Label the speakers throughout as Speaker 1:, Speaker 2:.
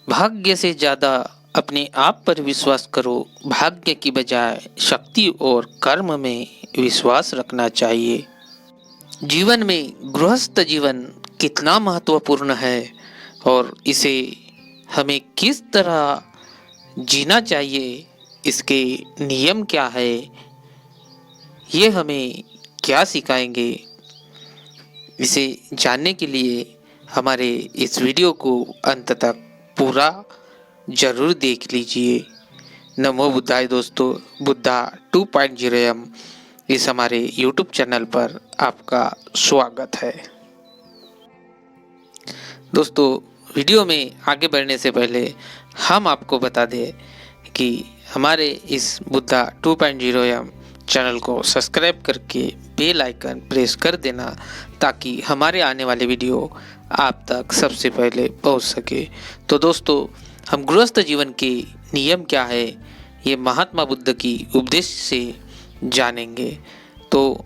Speaker 1: भाग्य से ज़्यादा अपने आप पर विश्वास करो। भाग्य की बजाय शक्ति और कर्म में विश्वास रखना चाहिए। जीवन में गृहस्थ जीवन कितना महत्वपूर्ण है और इसे हमें किस तरह जीना चाहिए, इसके नियम क्या है, ये हमें क्या सिखाएंगे, इसे जानने के लिए हमारे इस वीडियो को अंत तक पूरा जरूर देख लीजिए। नमो बुद्धाय दोस्तों, बुद्धा 2.0 इस हमारे YouTube चैनल पर आपका स्वागत है। दोस्तों, वीडियो में आगे बढ़ने से पहले हम आपको बता दें कि हमारे इस बुद्धा 2.0 चैनल को सब्सक्राइब करके बेल आइकन प्रेस कर देना, ताकि हमारे आने वाले वीडियो आप तक सबसे पहले पहुंच सके। तो दोस्तों, हम गृहस्थ जीवन के नियम क्या है ये महात्मा बुद्ध की उपदेश से जानेंगे। तो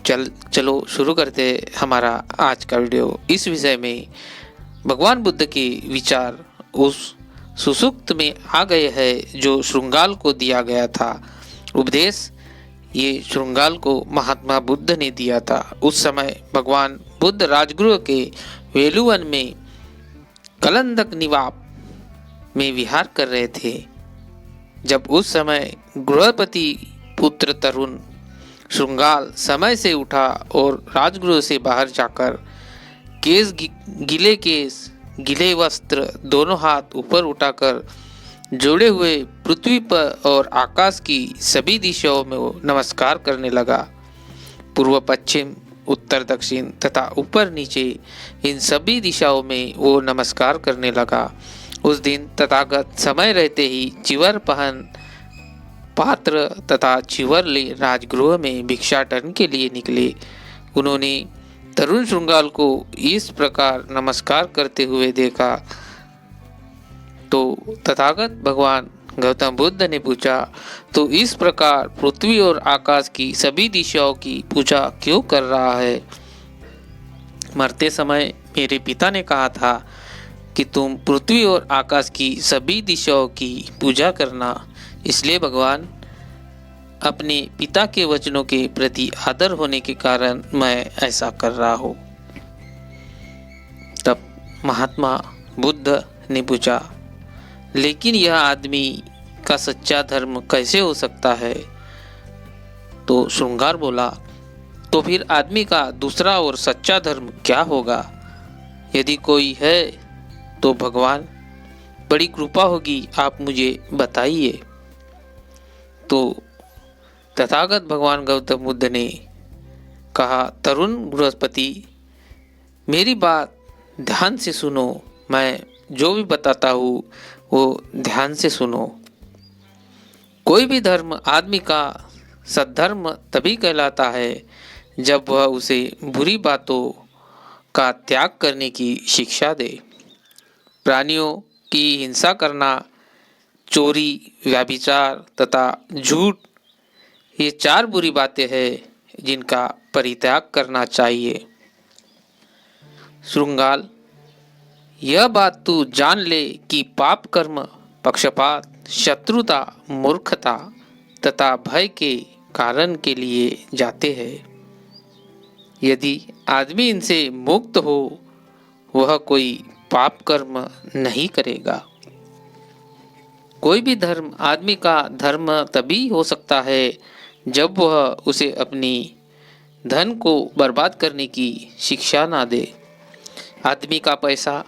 Speaker 1: चलो शुरू करते हमारा आज का वीडियो। इस विषय में भगवान बुद्ध के विचार उस सुसुप्त में आ गए हैं जो श्रृंगाल को दिया गया था। उपदेश ये श्रृंगाल को महात्मा बुद्ध ने दिया था। उस समय भगवान बुद्ध राजगृह के वेलुवन में कलंदक निवाप में विहार कर रहे थे। जब उस समय गृहपति पुत्र तरुण श्रृंगाल समय से उठा और राजगृह से बाहर जाकर केस गीले वस्त्र दोनों हाथ ऊपर उठाकर जोड़े हुए पृथ्वी पर और आकाश की सभी दिशाओं में वो नमस्कार करने लगा। पूर्व पश्चिम उत्तर दक्षिण तथा ऊपर नीचे इन सभी दिशाओं में वो नमस्कार करने लगा। उस दिन तथागत समय रहते ही चिवर पहन पात्र तथा चिवर ले राजगृह में भिक्षाटन के लिए निकले। उन्होंने तरुण श्रृंगाल को इस प्रकार नमस्कार करते हुए देखा तो तथागत भगवान गौतम बुद्ध ने पूछा, तो इस प्रकार पृथ्वी और आकाश की सभी दिशाओं की पूजा क्यों कर रहा है? मरते समय मेरे पिता ने कहा था कि तुम पृथ्वी और आकाश की सभी दिशाओं की पूजा करना, इसलिए भगवान अपने पिता के वचनों के प्रति आदर होने के कारण मैं ऐसा कर रहा हूँ। तब महात्मा बुद्ध ने पूछा, लेकिन यह आदमी का सच्चा धर्म कैसे हो सकता है? तो श्रृंगार बोला, तो फिर आदमी का दूसरा और सच्चा धर्म क्या होगा? यदि कोई है तो भगवान बड़ी कृपा होगी, आप मुझे बताइए। तो तथागत भगवान गौतम बुद्ध ने कहा, तरुण गृहस्पति, मेरी बात ध्यान से सुनो। मैं जो भी बताता हूँ वो ध्यान से सुनो। कोई भी धर्म आदमी का सद्धर्म तभी कहलाता है जब वह उसे बुरी बातों का त्याग करने की शिक्षा दे। प्राणियों की हिंसा करना, चोरी, व्यभिचार तथा झूठ, ये 4 बुरी बातें हैं जिनका परित्याग करना चाहिए। श्रृंगाल, यह बात तू जान ले कि पाप कर्म पक्षपात, शत्रुता, मूर्खता तथा भय के कारण के लिए जाते हैं। यदि आदमी इनसे मुक्त हो वह कोई पाप कर्म नहीं करेगा। कोई भी धर्म आदमी का धर्म तभी हो सकता है जब वह उसे अपनी धन को बर्बाद करने की शिक्षा ना दे। आदमी का पैसा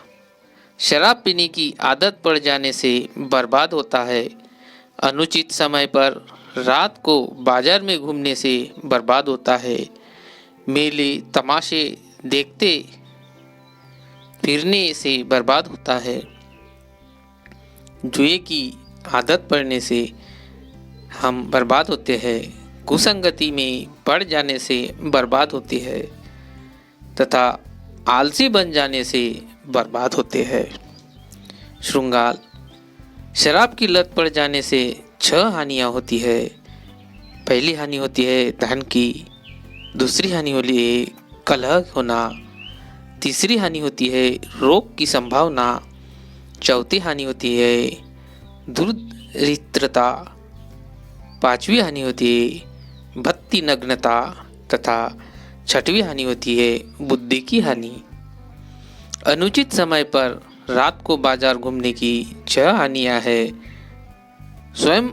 Speaker 1: शराब पीने की आदत पड़ जाने से बर्बाद होता है। अनुचित समय पर रात को बाजार में घूमने से बर्बाद होता है। मेले तमाशे देखते फिरने से बर्बाद होता है। जुए की आदत पड़ने से हम बर्बाद होते हैं। कुसंगति में पड़ जाने से बर्बाद होती है तथा आलसी बन जाने से बर्बाद होते हैं। श्रृंगाल, शराब की लत पड़ जाने से 6 हानियाँ होती है। पहली हानि होती है धन की, दूसरी हानि होती है कलह होना, तीसरी हानि होती है रोग की संभावना, चौथी हानि होती है दुर्वृत्तता। पांचवी हानि होती है भक्ति नग्नता तथा छठवीं हानि होती है बुद्धि की हानि। अनुचित समय पर रात को बाजार घूमने की 6 हानियां है। स्वयं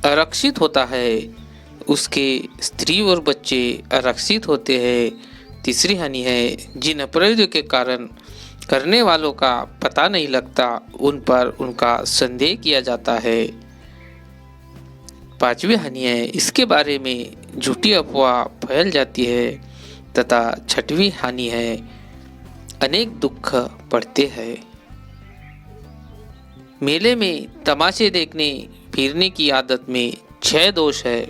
Speaker 1: आरक्षित होता है, उसके स्त्री और बच्चे आरक्षित होते हैं। तीसरी हानि है जिन अपराधों के कारण करने वालों का पता नहीं लगता, उन पर उनका संदेह किया जाता है। पांचवी हानि है इसके बारे में झूठी अफवाह फैल जाती है तथा छठवीं हानि है अनेक दुख पड़ते हैं। मेले में तमाशे देखने फिरने की आदत में 6 दोष है।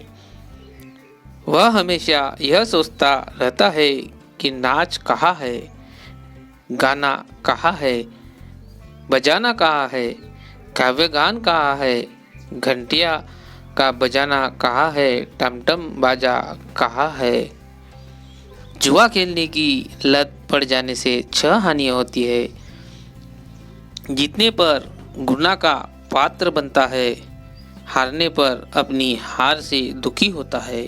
Speaker 1: वह हमेशा यह सोचता रहता है कि नाच कहाँ है, गाना कहाँ है, बजाना कहाँ है, काव्यगान कहाँ है, घंटिया का बजाना कहाँ है, टमटम बाजा कहाँ है। जुआ खेलने की लत पड़ जाने से 6 हानियां होती है। जीतने पर गुनाह का पात्र बनता है, हारने पर अपनी हार से दुखी होता है,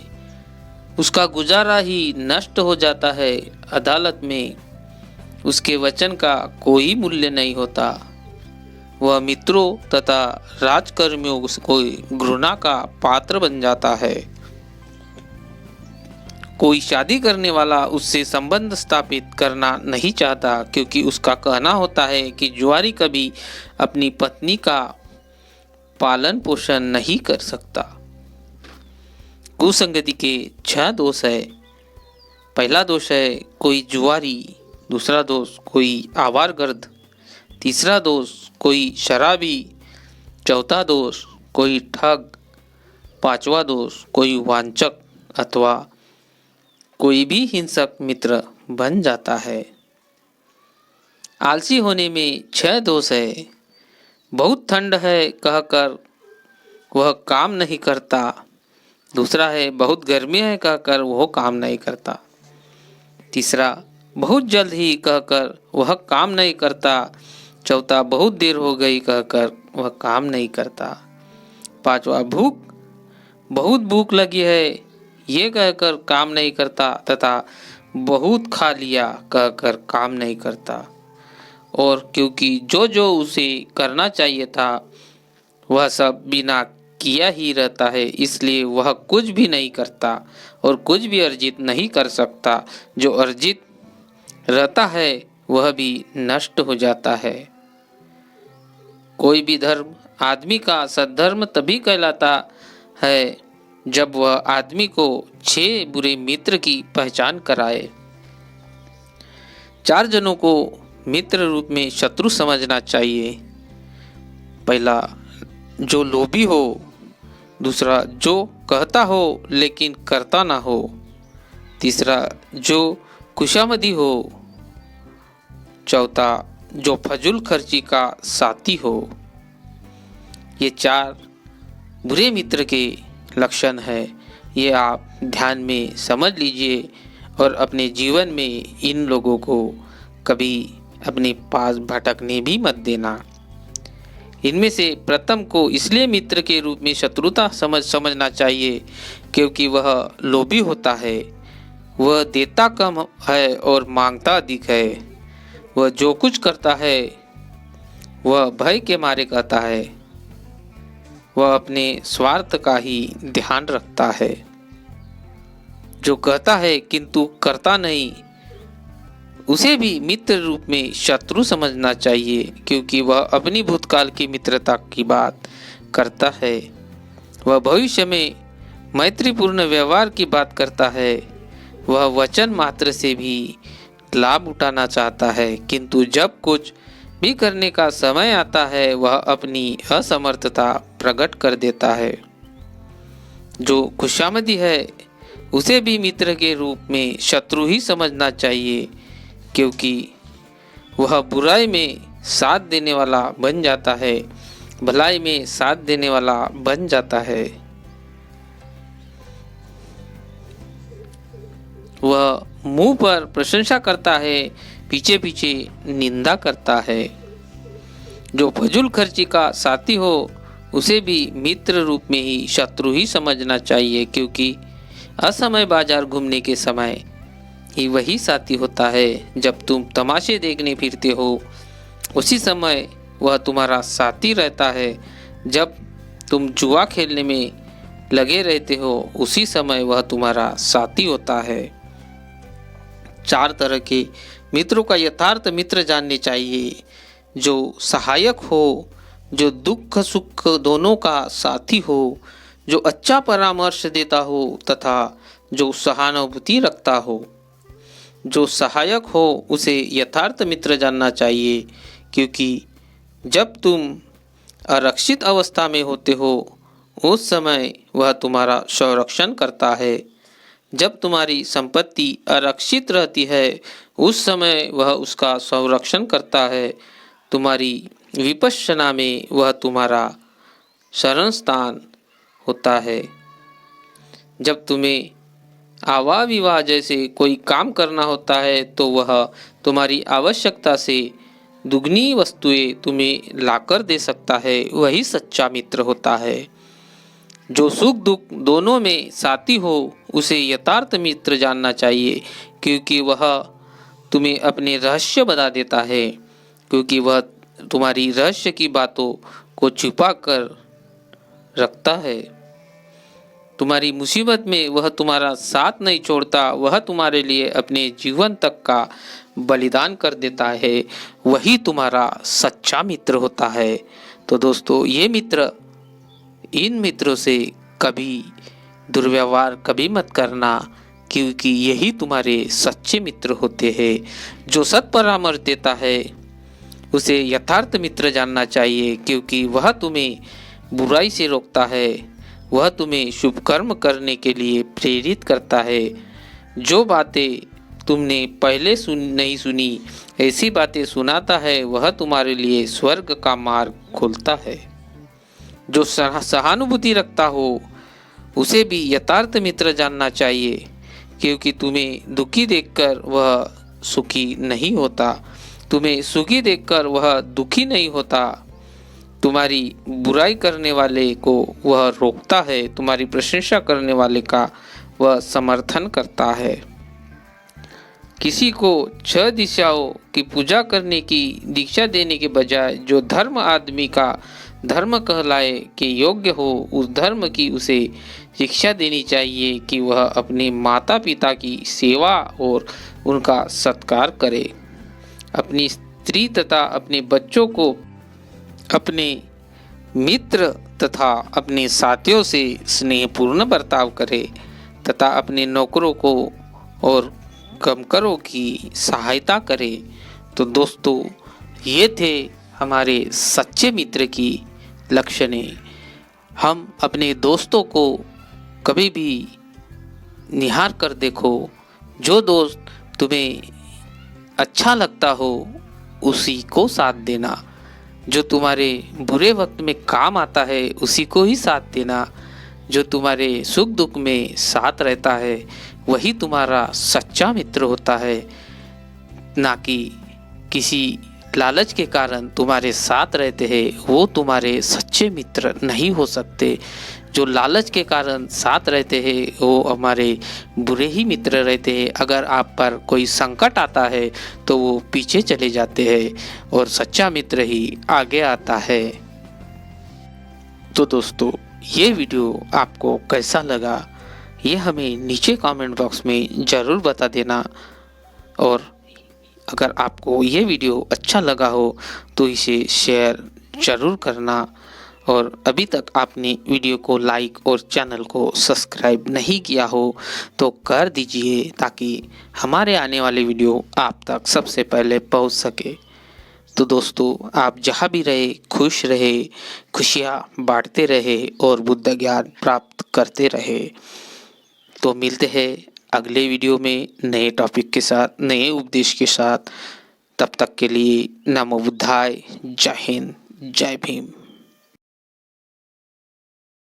Speaker 1: उसका गुजारा ही नष्ट हो जाता है। अदालत में उसके वचन का कोई मूल्य नहीं होता। वह मित्रों तथा राजकर्मियों को घृणा का पात्र बन जाता है। कोई शादी करने वाला उससे संबंध स्थापित करना नहीं चाहता, क्योंकि उसका कहना होता है कि जुआरी कभी अपनी पत्नी का पालन पोषण नहीं कर सकता। कुसंगति के 6 दोष है। पहला दोष है कोई जुआरी, दूसरा दोष कोई आवारगर्द, तीसरा दोष कोई शराबी, चौथा दोष कोई ठग, पांचवा दोष कोई वांचक अथवा कोई भी हिंसक मित्र बन जाता है। आलसी होने में 6 दोष है। बहुत ठंड है कहकर वह काम नहीं करता। दूसरा है बहुत गर्मी है कहकर वह काम नहीं करता। तीसरा बहुत जल्द ही कहकर वह काम नहीं करता। चौथा बहुत देर हो गई कहकर वह काम नहीं करता। पांचवा बहुत भूख लगी है ये कहकर काम नहीं करता तथा बहुत खा लिया कहकर काम नहीं करता। और क्योंकि जो उसे करना चाहिए था वह सब बिना किया ही रहता है, इसलिए वह कुछ भी नहीं करता और कुछ भी अर्जित नहीं कर सकता। जो अर्जित रहता है वह भी नष्ट हो जाता है। कोई भी धर्म आदमी का सद्धर्म तभी कहलाता है जब वह आदमी को 6 बुरे मित्र की पहचान कराए। 4 जनों को मित्र रूप में शत्रु समझना चाहिए। पहला, जो लोभी हो। दूसरा, जो कहता हो लेकिन करता ना हो। तीसरा, जो खुशामदी हो। चौथा, जो फजूल खर्ची का साथी हो। ये 4 बुरे मित्र के लक्षण है। ये आप ध्यान में समझ लीजिए और अपने जीवन में इन लोगों को कभी अपने पास भटकने भी मत देना। इनमें से प्रथम को इसलिए मित्र के रूप में शत्रुता समझना चाहिए क्योंकि वह लोभी होता है। वह देता कम है और मांगता अधिक है। वह जो कुछ करता है वह भय के मारे करता है। वह अपने स्वार्थ का ही ध्यान रखता है। जो कहता है किंतु करता नहीं, उसे भी मित्र रूप में शत्रु समझना चाहिए क्योंकि वह अपनी भूतकाल की मित्रता की बात करता है। वह भविष्य में मैत्रीपूर्ण व्यवहार की बात करता है। वह वचन मात्र से भी लाभ उठाना चाहता है, किंतु जब कुछ भी करने का समय आता है वह अपनी असमर्थता प्रकट कर देता है। जो खुशामदी है उसे भी मित्र के रूप में शत्रु ही समझना चाहिए क्योंकि वह बुराई में साथ देने वाला बन जाता है, भलाई में साथ देने वाला बन जाता है। वह मुंह पर प्रशंसा करता है, पीछे पीछे निंदा करता है। जो फजूल खर्ची का साथी हो उसे भी मित्र रूप में ही शत्रु ही समझना चाहिए, क्योंकि असमय बाजार घूमने के समय ही वही साथी होता है। जब तुम तमाशे देखने फिरते हो उसी समय वह तुम्हारा साथी रहता है। जब तुम जुआ खेलने में लगे रहते हो उसी समय वह तुम्हारा साथी होता है। 4 तरह के मित्रों का यथार्थ मित्र जानने चाहिए। जो सहायक हो, जो दुख सुख दोनों का साथी हो, जो अच्छा परामर्श देता हो तथा जो सहानुभूति रखता हो। जो सहायक हो उसे यथार्थ मित्र जानना चाहिए, क्योंकि जब तुम आरक्षित अवस्था में होते हो उस समय वह तुम्हारा संरक्षण करता है। जब तुम्हारी संपत्ति आरक्षित रहती है उस समय वह उसका संरक्षण करता है। तुम्हारी विपश्यना में वह तुम्हारा शरण स्थान होता है। जब तुम्हें आवाह विवाह जैसे कोई काम करना होता है तो वह तुम्हारी आवश्यकता से दुगनी वस्तुएं तुम्हें लाकर दे सकता है। वही सच्चा मित्र होता है। जो सुख दुख दोनों में साथी हो उसे यथार्थ मित्र जानना चाहिए, क्योंकि वह तुम्हें अपने रहस्य बता देता है, क्योंकि वह तुम्हारी रहस्य की बातों को छुपा कर रखता है। तुम्हारी मुसीबत में वह तुम्हारा साथ नहीं छोड़ता, वह तुम्हारे लिए अपने जीवन तक का बलिदान कर देता है। वही तुम्हारा सच्चा मित्र होता है। तो दोस्तों, ये मित्र, इन मित्रों से कभी दुर्व्यवहार कभी मत करना, क्योंकि यही तुम्हारे सच्चे मित्र होते हैं। जो सत परामर्श देता है उसे यथार्थ मित्र जानना चाहिए, क्योंकि वह तुम्हें बुराई से रोकता है। वह तुम्हें शुभ कर्म करने के लिए प्रेरित करता है। जो बातें तुमने पहले नहीं सुनी ऐसी बातें सुनाता है। वह तुम्हारे लिए स्वर्ग का मार्ग खोलता है। जो सहानुभूति रखता हो उसे भी यथार्थ मित्र जानना चाहिए, क्योंकि तुम्हें दुखी देखकर वह सुखी नहीं होता। तुम्हें सुखी देखकर वह दुखी नहीं होता। तुम्हारी बुराई करने वाले को वह रोकता है। तुम्हारी प्रशंसा करने वाले का वह समर्थन करता है। किसी को 6 दिशाओं की पूजा करने की दीक्षा देने के बजाय जो धर्म आदमी का धर्म कहलाए के योग्य हो, उस धर्म की उसे शिक्षा देनी चाहिए कि वह अपने माता पिता की सेवा और उनका सत्कार करे। अपनी स्त्री तथा अपने बच्चों को, अपने मित्र तथा अपने साथियों से स्नेहपूर्ण बर्ताव करे तथा अपने नौकरों को और कमकरों की सहायता करे। तो दोस्तों, ये थे हमारे सच्चे मित्र की लक्षणें। हम अपने दोस्तों को कभी भी निहार कर देखो। जो दोस्त तुम्हें अच्छा लगता हो उसी को साथ देना। जो तुम्हारे बुरे वक्त में काम आता है उसी को ही साथ देना। जो तुम्हारे सुख दुख में साथ रहता है वही तुम्हारा सच्चा मित्र होता है, ना कि किसी लालच के कारण तुम्हारे साथ रहते हैं वो तुम्हारे सच्चे मित्र नहीं हो सकते। जो लालच के कारण साथ रहते हैं वो हमारे बुरे ही मित्र रहते हैं। अगर आप पर कोई संकट आता है तो वो पीछे चले जाते हैं और सच्चा मित्र ही आगे आता है। तो दोस्तों, ये वीडियो आपको कैसा लगा ये हमें नीचे कमेंट बॉक्स में ज़रूर बता देना। और अगर आपको ये वीडियो अच्छा लगा हो तो इसे शेयर ज़रूर करना। और अभी तक आपने वीडियो को लाइक और चैनल को सब्सक्राइब नहीं किया हो तो कर दीजिए, ताकि हमारे आने वाले वीडियो आप तक सबसे पहले पहुंच सके। तो दोस्तों, आप जहां भी रहे खुश रहे, खुशियां बांटते रहे और बुद्ध ज्ञान प्राप्त करते रहे। तो मिलते हैं अगले वीडियो में नए टॉपिक के साथ, नए उपदेश के साथ। तब तक के लिए नमो बुद्धाय। जय हिंद, जय भीम।